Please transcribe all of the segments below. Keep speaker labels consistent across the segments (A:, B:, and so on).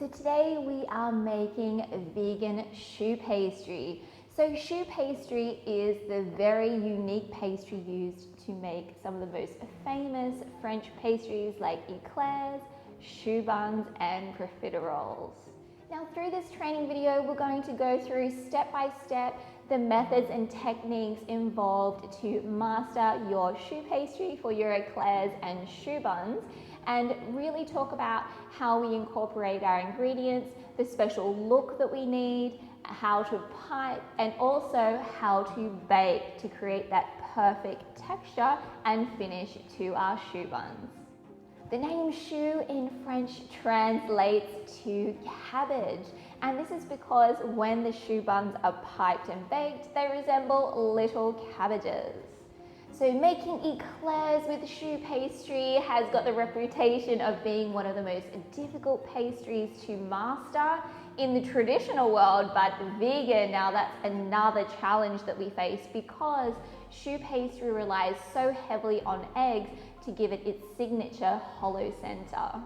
A: So today we are making a vegan choux pastry. So choux pastry is the very unique pastry used to make some of the most famous French pastries like eclairs, choux buns and profiteroles. Now through this training video we're going to go through step by step the methods and techniques involved to master your choux pastry for your eclairs and choux buns, and really talk about how we incorporate our ingredients, the special look that we need, how to pipe, and also how to bake to create that perfect texture and finish to our choux buns. The name choux in French translates to cabbage, and this is because when the choux buns are piped and baked, they resemble little cabbages. So making eclairs with choux pastry has got the reputation of being one of the most difficult pastries to master in the traditional world, but vegan, now that's another challenge that we face because choux pastry relies so heavily on eggs to give it its signature hollow center.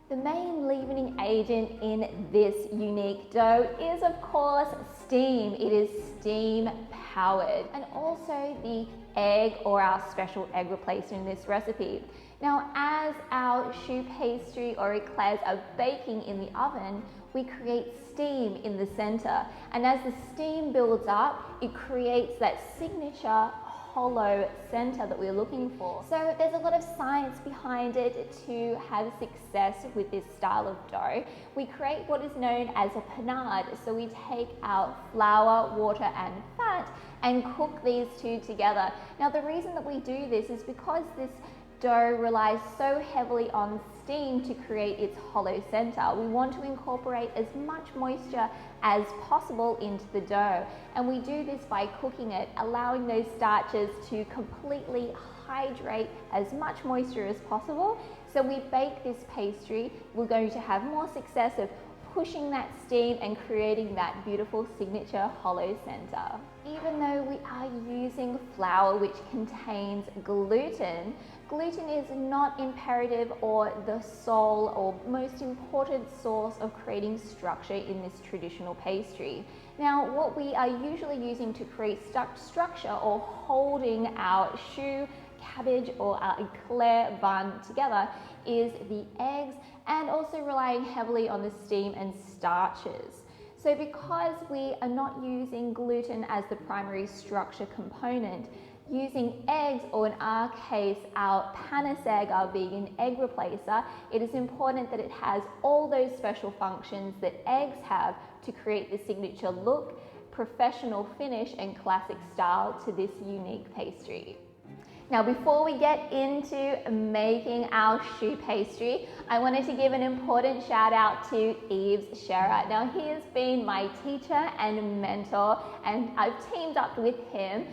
A: The main leavening agent in this unique dough is of course steam. It is steam powered, and also the egg or our special egg replacement in this recipe. Now as our choux pastry or eclairs are baking in the oven, we create steam in the center, and as the steam builds up, it creates that signature hollow center that we're looking for. So there's a lot of science behind it to have success with this style of dough. We create what is known as a panade. So we take our flour, water and fat and cook these two together. Now the reason that we do this is because this dough relies so heavily on steam to create its hollow center. We want to incorporate as much moisture as possible into the dough, and we do this by cooking it, allowing those starches to completely hydrate as much moisture as possible. So we bake this pastry, we're going to have more success of pushing that steam and creating that beautiful signature hollow center. Even though we are using flour which contains gluten, gluten is not imperative or the sole or most important source of creating structure in this traditional pastry. Now what we are usually using to create structure or holding our choux, cabbage or our eclair bun together is the eggs, and also relying heavily on the steam and starches. So because we are not using gluten as the primary structure component, using eggs, or in our case our panis egg, our vegan egg replacer, it is important that it has all those special functions that eggs have to create the signature look, professional finish and classic style to this unique pastry. Now before we get into making our choux pastry, I wanted to give an important shout out to Yves Scherer. Now he has been my teacher and mentor, and I've teamed up with him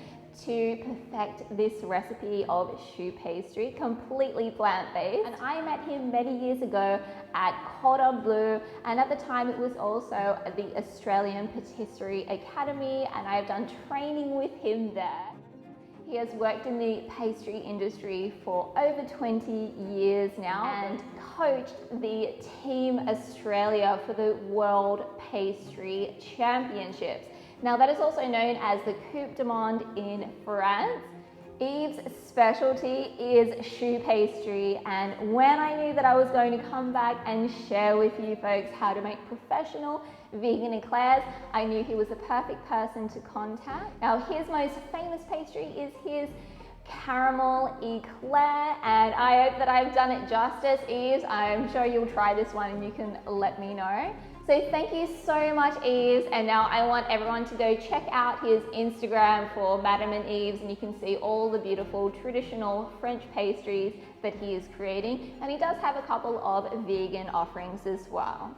A: to perfect this recipe of choux pastry, completely plant-based. And I met him many years ago at Cordon Bleu, and at the time it was also the Australian Patisserie Academy, and I've done training with him there. He has worked in the pastry industry for over 20 years now and coached the Team Australia for the World Pastry Championships. Now that is also known as the Coupe du Monde in France. Yves' specialty is choux pastry, and when I knew that I was going to come back and share with you folks how to make professional vegan eclairs, I knew he was the perfect person to contact. Now his most famous pastry is his caramel eclair, and I hope that I've done it justice. Yves, I'm sure you'll try this one and you can let me know. So thank you so much, Yves, and now I want everyone to go check out his Instagram for Madame and Yves, and you can see all the beautiful traditional French pastries that he is creating, and he does have a couple of vegan offerings as well.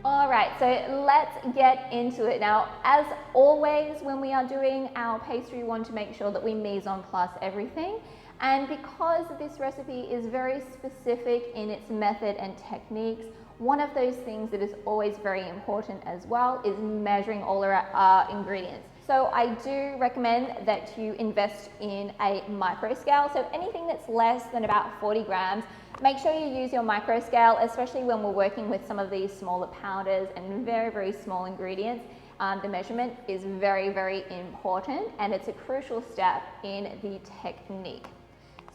A: Alright, so let's get into it. Now, as always, when we are doing our pastry, we want to make sure that we mise en place everything. And because this recipe is very specific in its method and techniques, one of those things that is always very important as well is measuring all our ingredients. So So I do recommend that you invest in a micro scale. So anything that's less than about 40 grams, make sure you use your micro scale, especially when we're working with some of these smaller powders and very, very small ingredients. The measurement is very, very important, and it's a crucial step in the technique.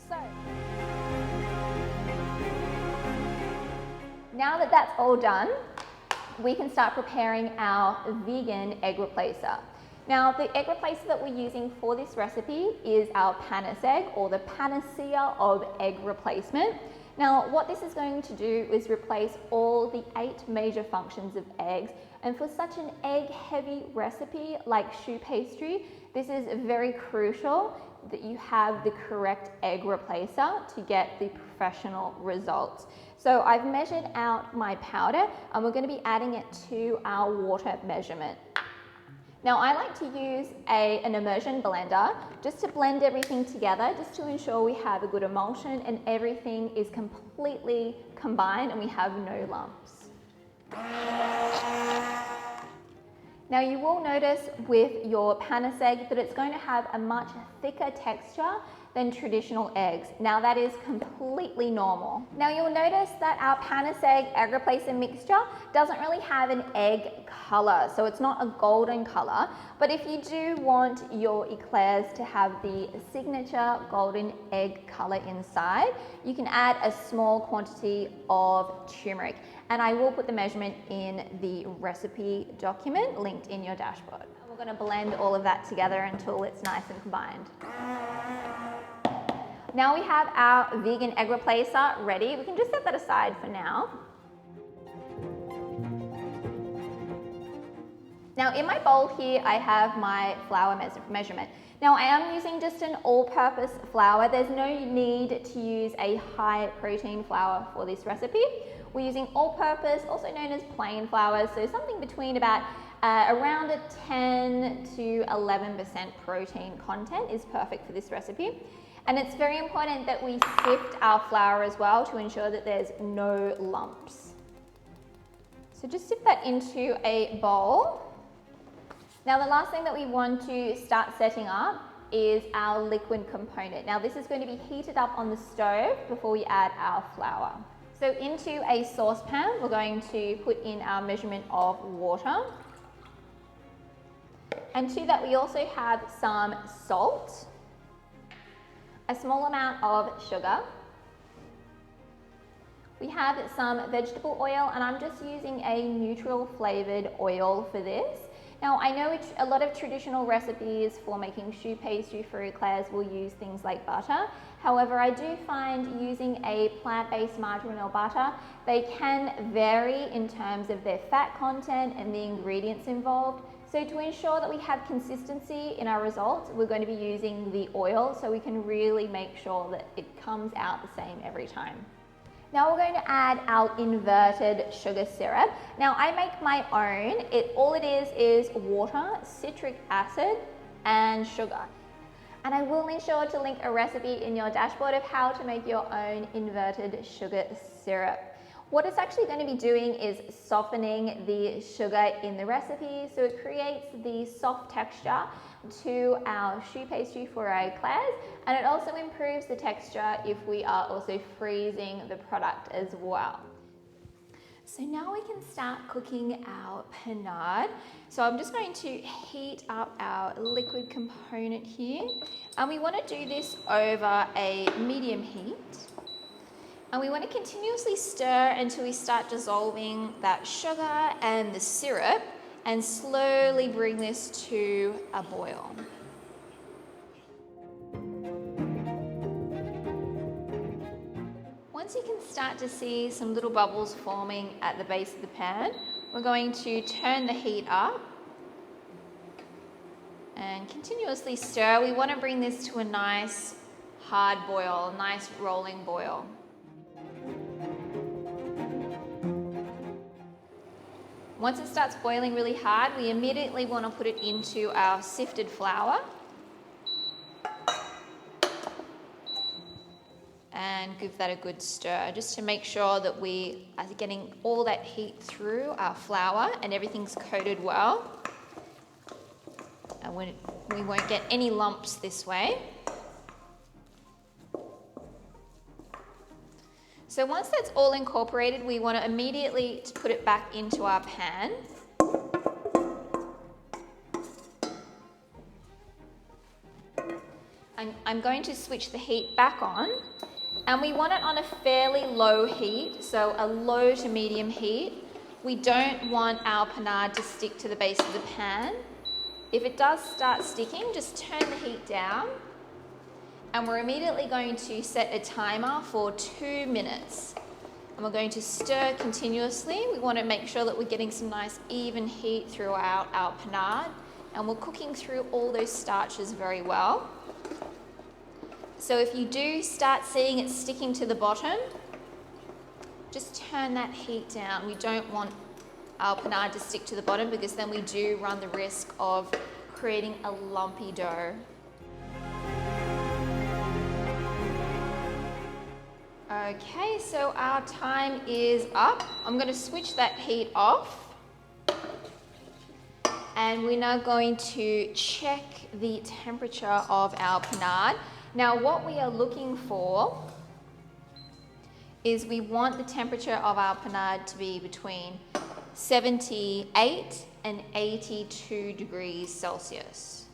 A: So now that that's all done, we can start preparing our vegan egg replacer. Now, the egg replacer that we're using for this recipe is our panis egg, or the panacea of egg replacement. Now, what this is going to do is replace all the 8 major functions of eggs. And for such an egg-heavy recipe like choux pastry, this is very crucial that you have the correct egg replacer to get the professional results. So I've measured out my powder, and we're going to be adding it to our water measurement. Now, I like to use an immersion blender just to blend everything together, just to ensure we have a good emulsion and everything is completely combined and we have no lumps. Now, you will notice with your panis egg that it's going to have a much thicker texture than traditional eggs. Now, that is completely normal. Now, you'll notice that our panis egg replacer mixture doesn't really have an egg color, so it's not a golden color. But if you do want your eclairs to have the signature golden egg color inside, you can add a small quantity of turmeric. And I will put the measurement in the recipe document linked in your dashboard. We're going to blend all of that together until it's nice and combined. Now we have our vegan egg replacer ready. We can just set that aside for now. Now in my bowl here, I have my flour measurement. Now I am using just an all-purpose flour. There's no need to use a high protein flour for this recipe. We're using all-purpose, also known as plain flour, so something between about around a 10 to 11% protein content is perfect for this recipe. And it's very important that we sift our flour as well to ensure that there's no lumps. So just sift that into a bowl. Now the last thing that we want to start setting up is our liquid component. Now this is going to be heated up on the stove before we add our flour. So into a saucepan, we're going to put in our measurement of water. And to that we also have some salt, a small amount of sugar. We have some vegetable oil, and I'm just using a neutral flavored oil for this. Now I know a lot of traditional recipes for making choux pastry for eclairs will use things like butter. However, I do find using a plant-based margarine or butter, they can vary in terms of their fat content and the ingredients involved. So to ensure that we have consistency in our results, we're going to be using the oil so we can really make sure that it comes out the same every time. Now we're going to add our inverted sugar syrup. Now I make my own. All it is water, citric acid, and sugar. And I will ensure to link a recipe in your dashboard of how to make your own inverted sugar syrup. What it's actually going to be doing is softening the sugar in the recipe, so it creates the soft texture to our choux pastry for our eclairs, and it also improves the texture if we are also freezing the product as well. So now we can start cooking our panade. So I'm just going to heat up our liquid component here, and we want to do this over a medium heat. And we want to continuously stir until we start dissolving that sugar and the syrup, and slowly bring this to a boil. Once you can start to see some little bubbles forming at the base of the pan, we're going to turn the heat up and continuously stir. We want to bring this to a nice hard boil, a nice rolling boil. Once it starts boiling really hard, we immediately want to put it into our sifted flour and give that a good stir, just to make sure that we are getting all that heat through our flour and everything's coated well. And we won't get any lumps this way. So once that's all incorporated, we want to immediately put it back into our pan. I'm going to switch the heat back on, and we want it on a fairly low heat, so a low to medium heat. We don't want our panade to stick to the base of the pan. If it does start sticking, just turn the heat down, and we're immediately going to set a timer for 2 minutes. And we're going to stir continuously. We want to make sure that we're getting some nice even heat throughout our panade, and we're cooking through all those starches very well. So if you do start seeing it sticking to the bottom, just turn that heat down. We don't want our panade to stick to the bottom, because then we do run the risk of creating a lumpy dough. Okay, so our time is up. I'm going to switch that heat off. And we're now going to check the temperature of our panade. Now, what we are looking for is we want the temperature of our panade to be between 78 and 82 degrees Celsius.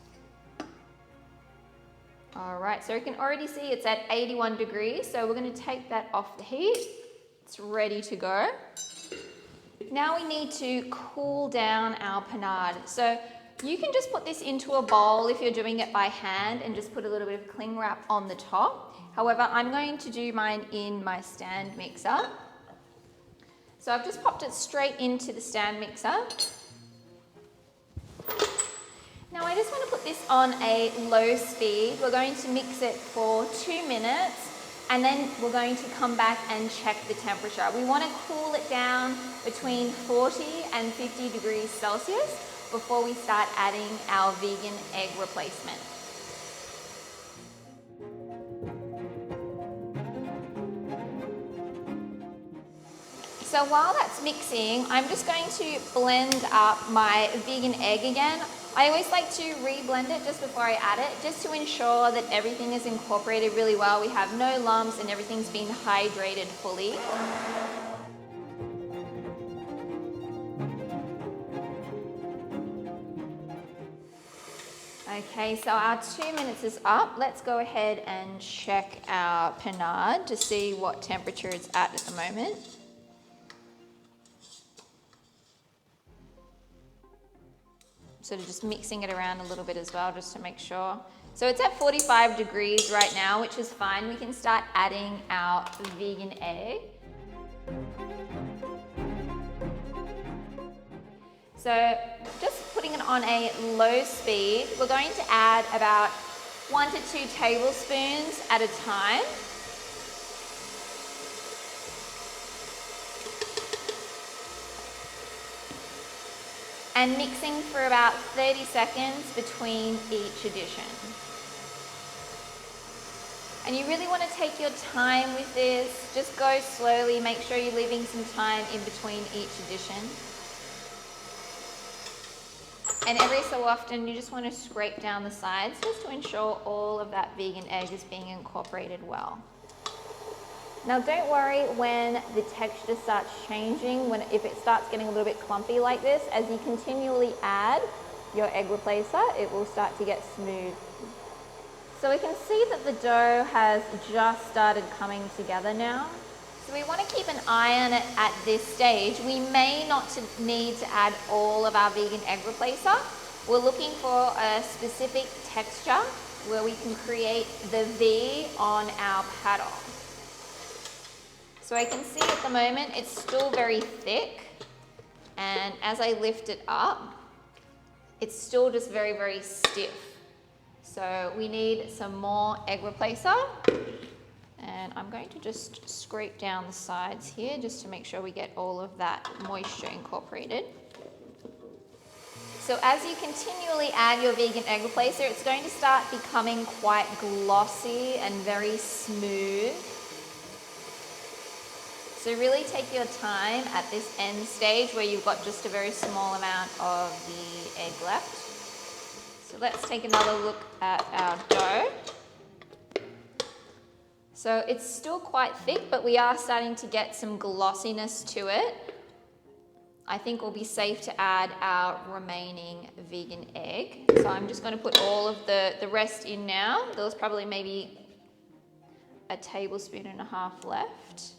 A: All right, so you can already see it's at 81 degrees, so we're going to take that off the heat. It's ready to go. Now we need to cool down our panade. So you can just put this into a bowl if you're doing it by hand and just put a little bit of cling wrap on the top. However, I'm going to do mine in my stand mixer. So I've just popped it straight into the stand mixer. Now I just want to put this on a low speed. We're going to mix it for 2 minutes, and then we're going to come back and check the temperature. We want to cool it down between 40 and 50 degrees Celsius before we start adding our vegan egg replacement. So while that's mixing, I'm just going to blend up my vegan egg again. I always like to re-blend it just before I add it, just to ensure that everything is incorporated really well. We have no lumps and everything's been hydrated fully. Okay, so our 2 minutes is up. Let's go ahead and check our panade to see what temperature it's at the moment. Sort of just mixing it around a little bit as well, just to make sure. So it's at 45 degrees right now, which is fine. We can start adding our vegan egg. So just putting it on a low speed, we're going to add about 1 to 2 tablespoons at a time. And mixing for about 30 seconds between each addition. And you really want to take your time with this. Just go slowly, make sure you're leaving some time in between each addition. And every so often you just want to scrape down the sides just to ensure all of that vegan egg is being incorporated well. Now don't worry when the texture starts changing, if it starts getting a little bit clumpy like this. As you continually add your egg replacer, it will start to get smooth. So we can see that the dough has just started coming together now. So we want to keep an eye on it at this stage. We may not need to add all of our vegan egg replacer. We're looking for a specific texture where we can create the V on our paddle. So I can see at the moment it's still very thick, and as I lift it up, it's still just very, very stiff. So we need some more egg replacer, and I'm going to just scrape down the sides here just to make sure we get all of that moisture incorporated. So as you continually add your vegan egg replacer, it's going to start becoming quite glossy and very smooth. So really take your time at this end stage where you've got just a very small amount of the egg left. So let's take another look at our dough. So it's still quite thick, but we are starting to get some glossiness to it. I think we'll be safe to add our remaining vegan egg. So I'm just going to put all of the rest in now. There was probably maybe a tablespoon and a half left.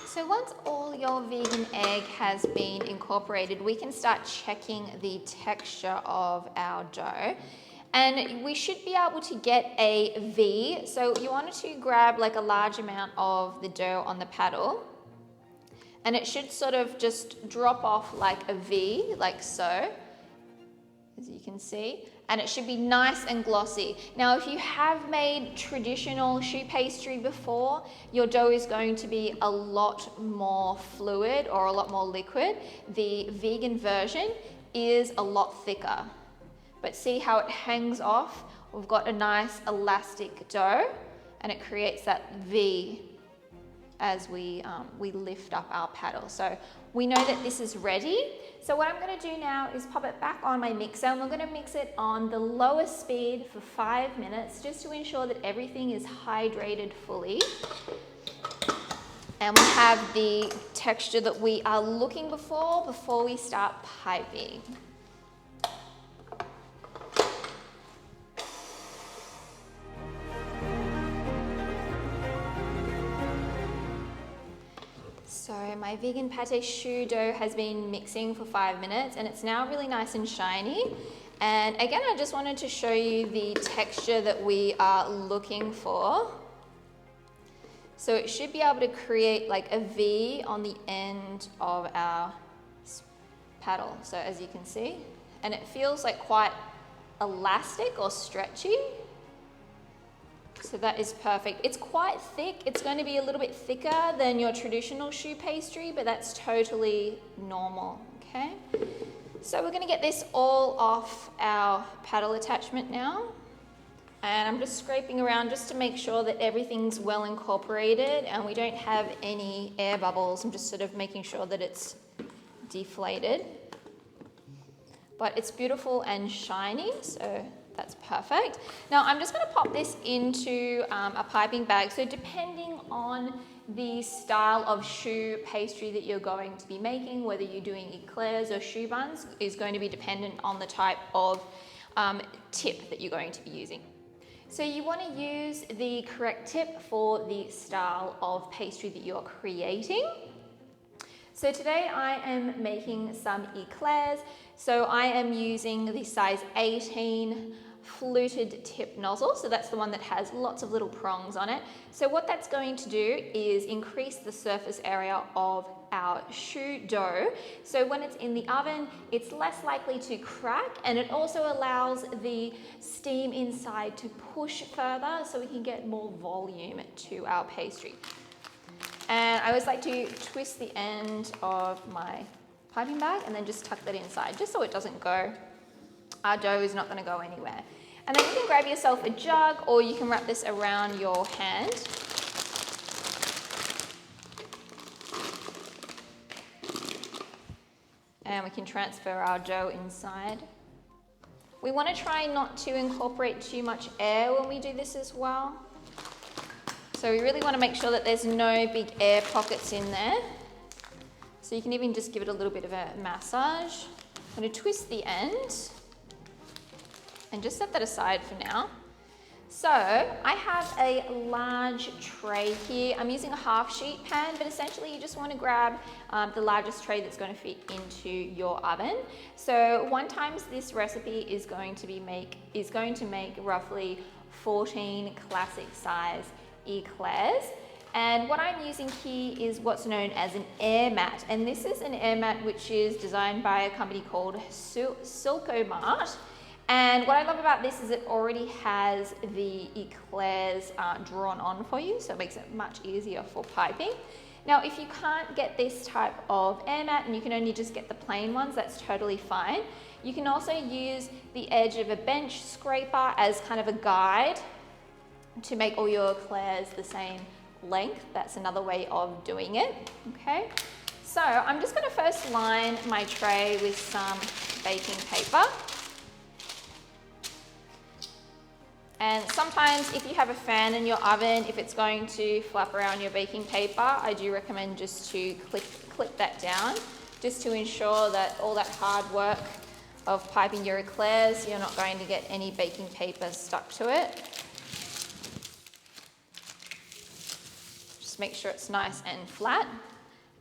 A: So once all your vegan egg has been incorporated, we can start checking the texture of our dough. And we should be able to get a V. So you want to grab like a large amount of the dough on the paddle, and it should sort of just drop off like a V, like so, as you can see. And it should be nice and glossy. Now, if you have made traditional choux pastry before, your dough is going to be a lot more fluid or a lot more liquid. The vegan version is a lot thicker. But see how it hangs off? We've got a nice elastic dough, and it creates that V as we lift up our paddle. So we know that this is ready. So what I'm going to do now is pop it back on my mixer, and we're going to mix it on the lowest speed for 5 minutes, just to ensure that everything is hydrated fully. And we have the texture that we are looking for before we start piping. So my vegan pate choux dough has been mixing for 5 minutes, and it's now really nice and shiny. And again, I just wanted to show you the texture that we are looking for. So it should be able to create like a V on the end of our paddle. So as you can see, and it feels like quite elastic or stretchy. So that is perfect. It's quite thick. It's going to be a little bit thicker than your traditional choux pastry, but that's totally normal, okay? So we're going to get this all off our paddle attachment now. And I'm just scraping around just to make sure that everything's well incorporated and we don't have any air bubbles. I'm just sort of making sure that it's deflated. But it's beautiful and shiny, so that's perfect. Now I'm just going to pop this into a piping bag. So depending on the style of choux pastry that you're going to be making, whether you're doing eclairs or choux buns, is going to be dependent on the type of tip that you're going to be using. So you want to use the correct tip for the style of pastry that you're creating. So today I am making some eclairs. So I am using the size 18 fluted tip nozzle. So that's the one that has lots of little prongs on it. So what that's going to do is increase the surface area of our choux dough. So when it's in the oven, it's less likely to crack, and it also allows the steam inside to push further so we can get more volume to our pastry. And I always like to twist the end of my piping bag and then just tuck that inside, just so it doesn't go. Our dough is not going to go anywhere. And then you can grab yourself a jug, or you can wrap this around your hand. And we can transfer our dough inside. We want to try not to incorporate too much air when we do this as well. So we really want to make sure that there's no big air pockets in there. So you can even just give it a little bit of a massage. I'm going to twist the end and just set that aside for now. So I have a large tray here. I'm using a half sheet pan, but essentially you just want to grab the largest tray that's going to fit into your oven. So 1 times this recipe is going to make roughly 14 classic size eclairs. And what I'm using here is what's known as an air mat. And this is an air mat which is designed by a company called Silcomart. And what I love about this is it already has the eclairs drawn on for you, so it makes it much easier for piping. Now, if you can't get this type of air mat and you can only just get the plain ones, that's totally fine. You can also use the edge of a bench scraper as kind of a guide to make all your eclairs the same length. That's another way of doing it, okay? So I'm just going to first line my tray with some baking paper. And sometimes if you have a fan in your oven, if it's going to flap around your baking paper, I do recommend just to clip that down, just to ensure that all that hard work of piping your eclairs, you're not going to get any baking paper stuck to it. Just make sure it's nice and flat.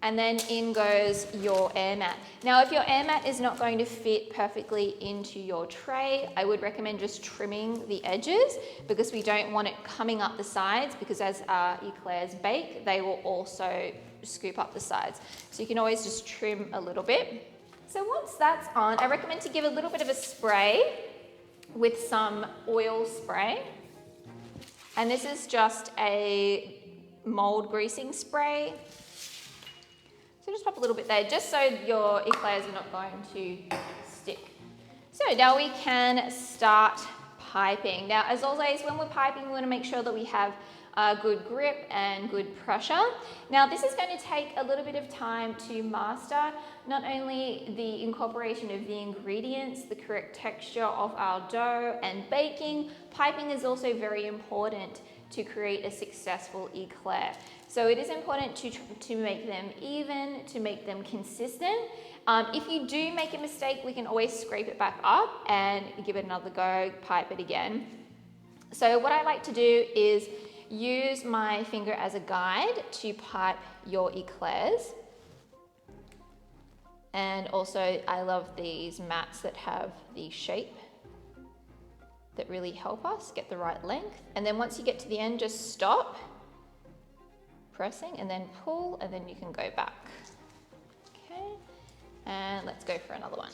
A: And then in goes your air mat. Now, if your air mat is not going to fit perfectly into your tray, I would recommend just trimming the edges, because we don't want it coming up the sides, because as our eclairs bake, they will also scoop up the sides. So you can always just trim a little bit. So once that's on, I recommend to give a little bit of a spray with some oil spray. And this is just a mold greasing spray. So just pop a little bit there, just so your eclairs are not going to stick. So now we can start piping. Now, as always, when we're piping, we want to make sure that we have a good grip and good pressure. Now, this is going to take a little bit of time to master, not only the incorporation of the ingredients, the correct texture of our dough and baking. Piping is also very important to create a successful eclair. So it is important to make them even, to make them consistent. If you do make a mistake, we can always scrape it back up and give it another go, pipe it again. So what I like to do is use my finger as a guide to pipe your eclairs. And also I love these mats that have the shape that really help us get the right length. And then once you get to the end, just stop pressing and then pull, and then you can go back. Okay, and let's go for another one.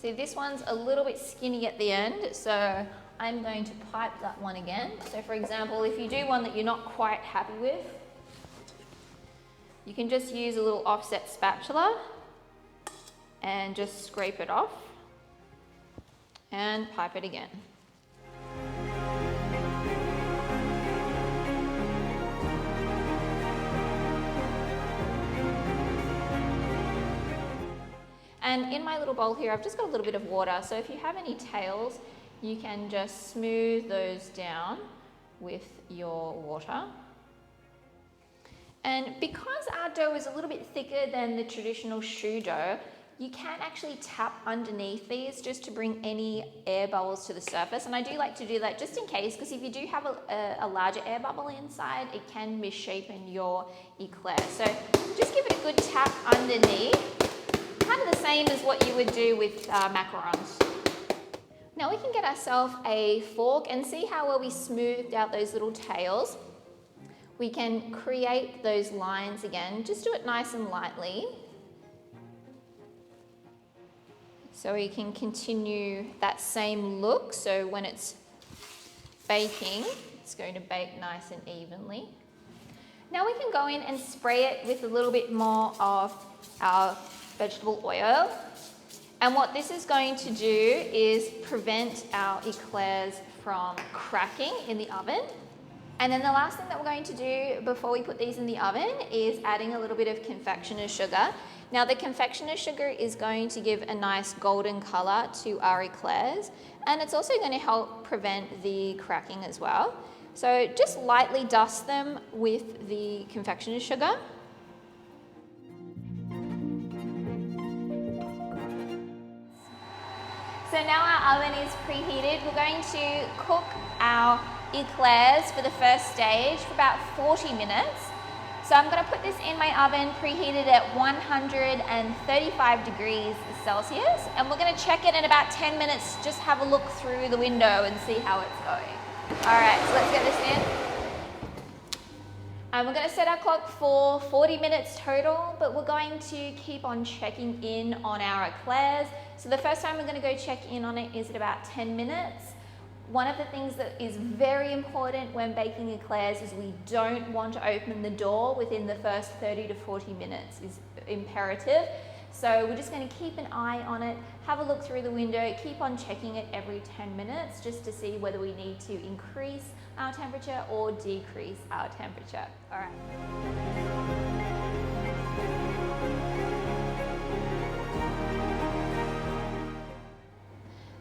A: See, this one's a little bit skinny at the end, so I'm going to pipe that one again. So for example, if you do one that you're not quite happy with, you can just use a little offset spatula and just scrape it off and pipe it again. And in my little bowl here, I've just got a little bit of water. So if you have any tails, you can just smooth those down with your water. And because our dough is a little bit thicker than the traditional choux dough, you can actually tap underneath these just to bring any air bubbles to the surface. And I do like to do that just in case, because if you do have a larger air bubble inside, it can misshapen your eclair. So just give it a good tap underneath. Kind of the same as what you would do with macarons. Now we can get ourselves a fork and see how well we smoothed out those little tails. We can create those lines again. Just do it nice and lightly. So we can continue that same look. So when it's baking, it's going to bake nice and evenly. Now we can go in and spray it with a little bit more of our vegetable oil. And what this is going to do is prevent our eclairs from cracking in the oven. And then the last thing that we're going to do before we put these in the oven is adding a little bit of confectioner's sugar. Now the confectioner's sugar is going to give a nice golden color to our eclairs, and it's also going to help prevent the cracking as well. So just lightly dust them with the confectioner's sugar. So now our oven is preheated. We're going to cook our eclairs for the first stage for about 40 minutes. So I'm gonna put this in my oven, preheated at 135 degrees Celsius, and we're gonna check it in about 10 minutes, just have a look through the window and see how it's going. All right, so let's get this in. And we're gonna set our clock for 40 minutes total, but we're going to keep on checking in on our eclairs. So the first time we're gonna go check in on it is at about 10 minutes. One of the things that is very important when baking eclairs is we don't want to open the door within the first 30 to 40 minutes is imperative. So we're just going to keep an eye on it, have a look through the window, keep on checking it every 10 minutes just to see whether we need to increase our temperature or decrease our temperature. All right.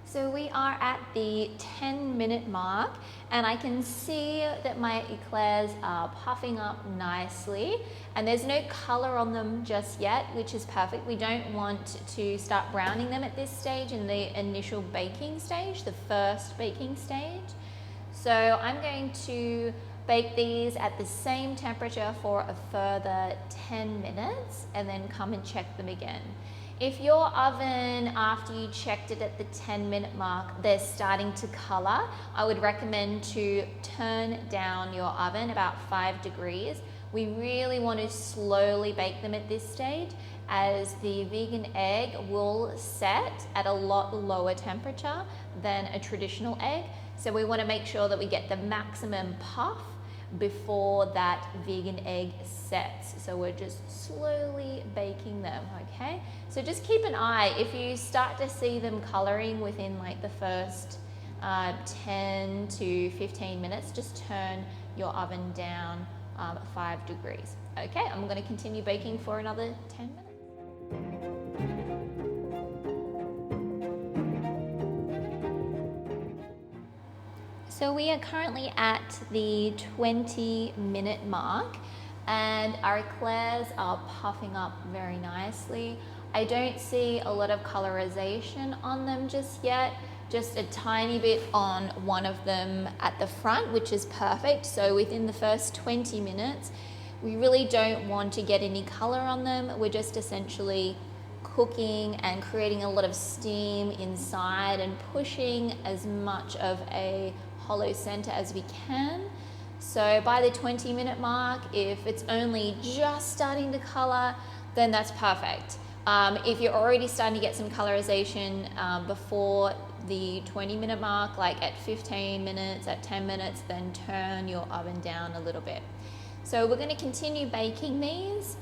A: So we are at the 10-minute mark, and I can see that my eclairs are puffing up nicely, and there's no color on them just yet, which is perfect. We don't want to start browning them at this stage in the initial baking stage, the first baking stage. So I'm going to bake these at the same temperature for a further 10 minutes and then come and check them again. If your oven, after you checked it at the 10-minute mark, they're starting to color, I would recommend to turn down your oven about 5 degrees. We really want to slowly bake them at this stage, as the vegan egg will set at a lot lower temperature than a traditional egg. So we want to make sure that we get the maximum puff before that vegan egg sets. So we're just slowly baking them, okay? So just keep an eye. If you start to see them coloring within like the first 10 to 15 minutes, just turn your oven down 5 degrees. Okay, I'm gonna continue baking for another 10 minutes. So we are currently at the 20-minute mark, and our eclairs are puffing up very nicely. I don't see a lot of colorization on them just yet, just a tiny bit on one of them at the front, which is perfect. So within the first 20 minutes, we really don't want to get any color on them. We're just essentially cooking and creating a lot of steam inside and pushing as much of a hollow center as we can. So by the 20-minute mark, if it's only just starting to color, then that's perfect. If you're already starting to get some colorization before the 20-minute mark, like at 15 minutes, at 10 minutes, then turn your oven down a little bit. So we're going to continue baking these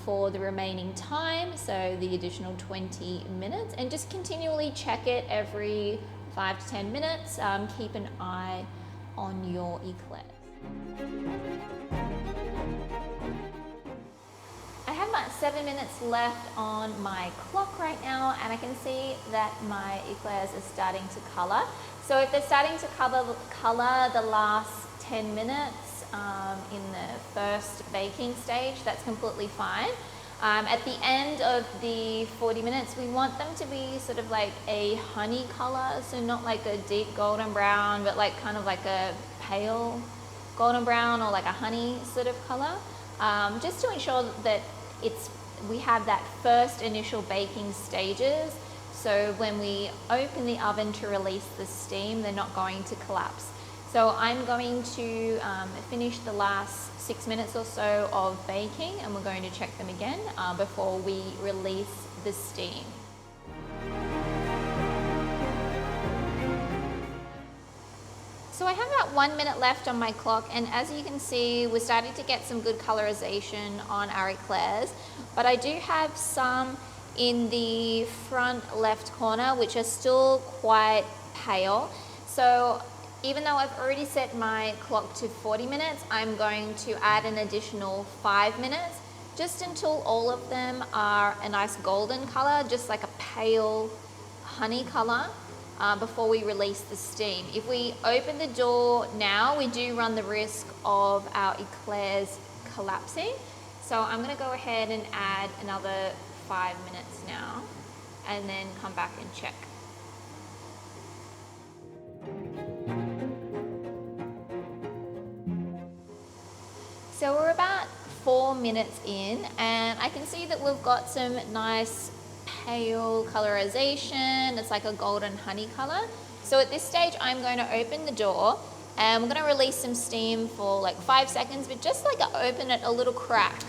A: for the remaining time, so the additional 20 minutes, and just continually check it every 5 to 10 minutes. Keep an eye on your eclairs. I have about 7 minutes left on my clock right now, and I can see that my eclairs are starting to color. So if they're starting to color the last 10 minutes in the first baking stage, that's completely fine. At the end of the 40 minutes, we want them to be sort of like a honey color, so not like a deep golden brown, but like kind of like a pale golden brown or like a honey sort of color, just to ensure that we have that first initial baking stages. So when we open the oven to release the steam, they're not going to collapse. So I'm going to finish the last 6 minutes or so of baking, and we're going to check them again before we release the steam. So I have about 1 minute left on my clock, and as you can see, we're starting to get some good colorization on our eclairs, but I do have some in the front left corner which are still quite pale. So even though I've already set my clock to 40 minutes, I'm going to add an additional 5 minutes, just until all of them are a nice golden color, just like a pale honey color, before we release the steam. If we open the door now, we do run the risk of our eclairs collapsing. So I'm gonna go ahead and add another 5 minutes now, and then come back and check. So we're about 4 minutes in, and I can see that we've got some nice pale colorization. It's like a golden honey color. So at this stage, I'm going to open the door and we're going to release some steam for like 5 seconds, but just like open it a little crack.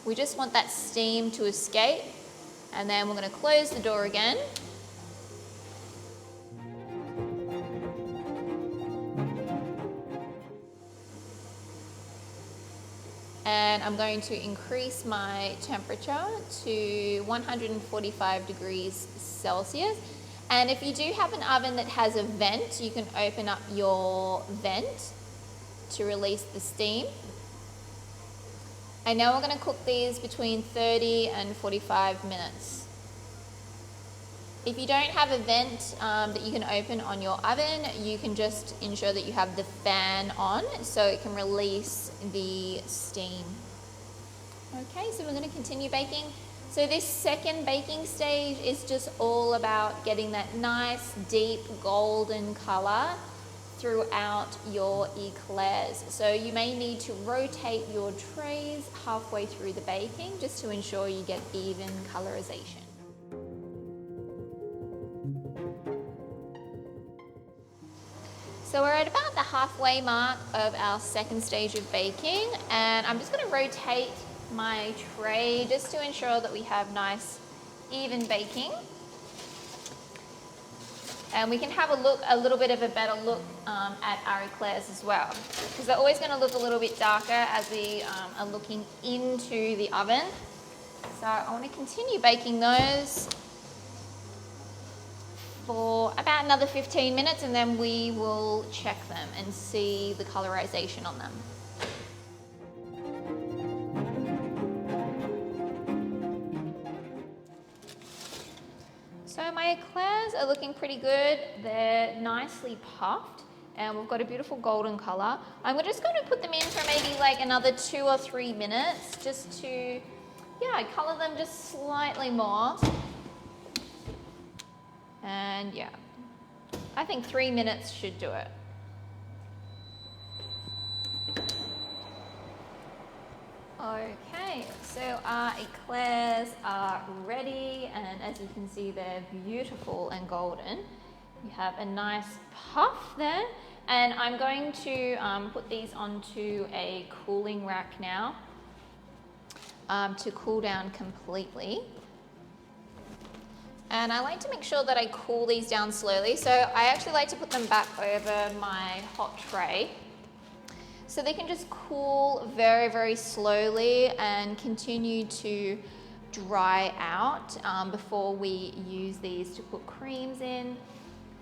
A: We just want that steam to escape, and then we're going to close the door again. And I'm going to increase my temperature to 145 degrees Celsius. And if you do have an oven that has a vent, you can open up your vent to release the steam. And now we're going to cook these between 30 and 45 minutes. If you don't have a vent that you can open on your oven, you can just ensure that you have the fan on so it can release the steam. Okay, so we're going to continue baking. So this second baking stage is just all about getting that nice deep golden color throughout your eclairs. So you may need to rotate your trays halfway through the baking just to ensure you get even colorization. So we're at about the halfway mark of our second stage of baking, and I'm just going to rotate my tray just to ensure that we have nice even baking. And we can have a little bit of a better look at our eclairs as well, because they're always going to look a little bit darker as we are looking into the oven. So I want to continue baking those for about another 15 minutes, and then we will check them and see the colorization on them. So my eclairs are looking pretty good. They're nicely puffed and we've got a beautiful golden color. I'm just going to put them in for maybe like another 2 or 3 minutes just to, color them just slightly more. And yeah, I think 3 minutes should do it. Okay, so our eclairs are ready, and as you can see, they're beautiful and golden. You have a nice puff there, and I'm going to put these onto a cooling rack now to cool down completely. And I like to make sure that I cool these down slowly, so I actually like to put them back over my hot tray so they can just cool very, very slowly and continue to dry out before we use these to put creams in.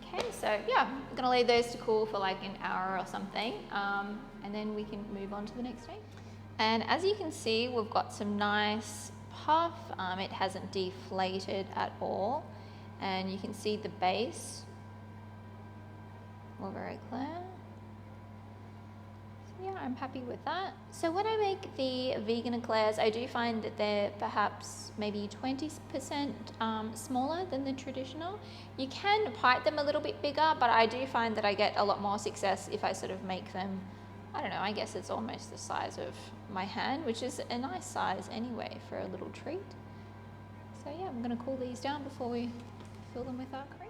A: Okay, so yeah, I'm gonna leave those to cool for like an hour or something, and then we can move on to the next stage. And as you can see, we've got some nice puff. It hasn't deflated at all, and you can see the base. We're very clear. Yeah, I'm happy with that. So when I make the vegan eclairs, I do find that they're perhaps maybe 20% smaller than the traditional. You can pipe them a little bit bigger, but I do find that I get a lot more success if I sort of make them, I don't know, I guess it's almost the size of my hand, which is a nice size anyway for a little treat. So yeah, I'm gonna cool these down before we fill them with our cream.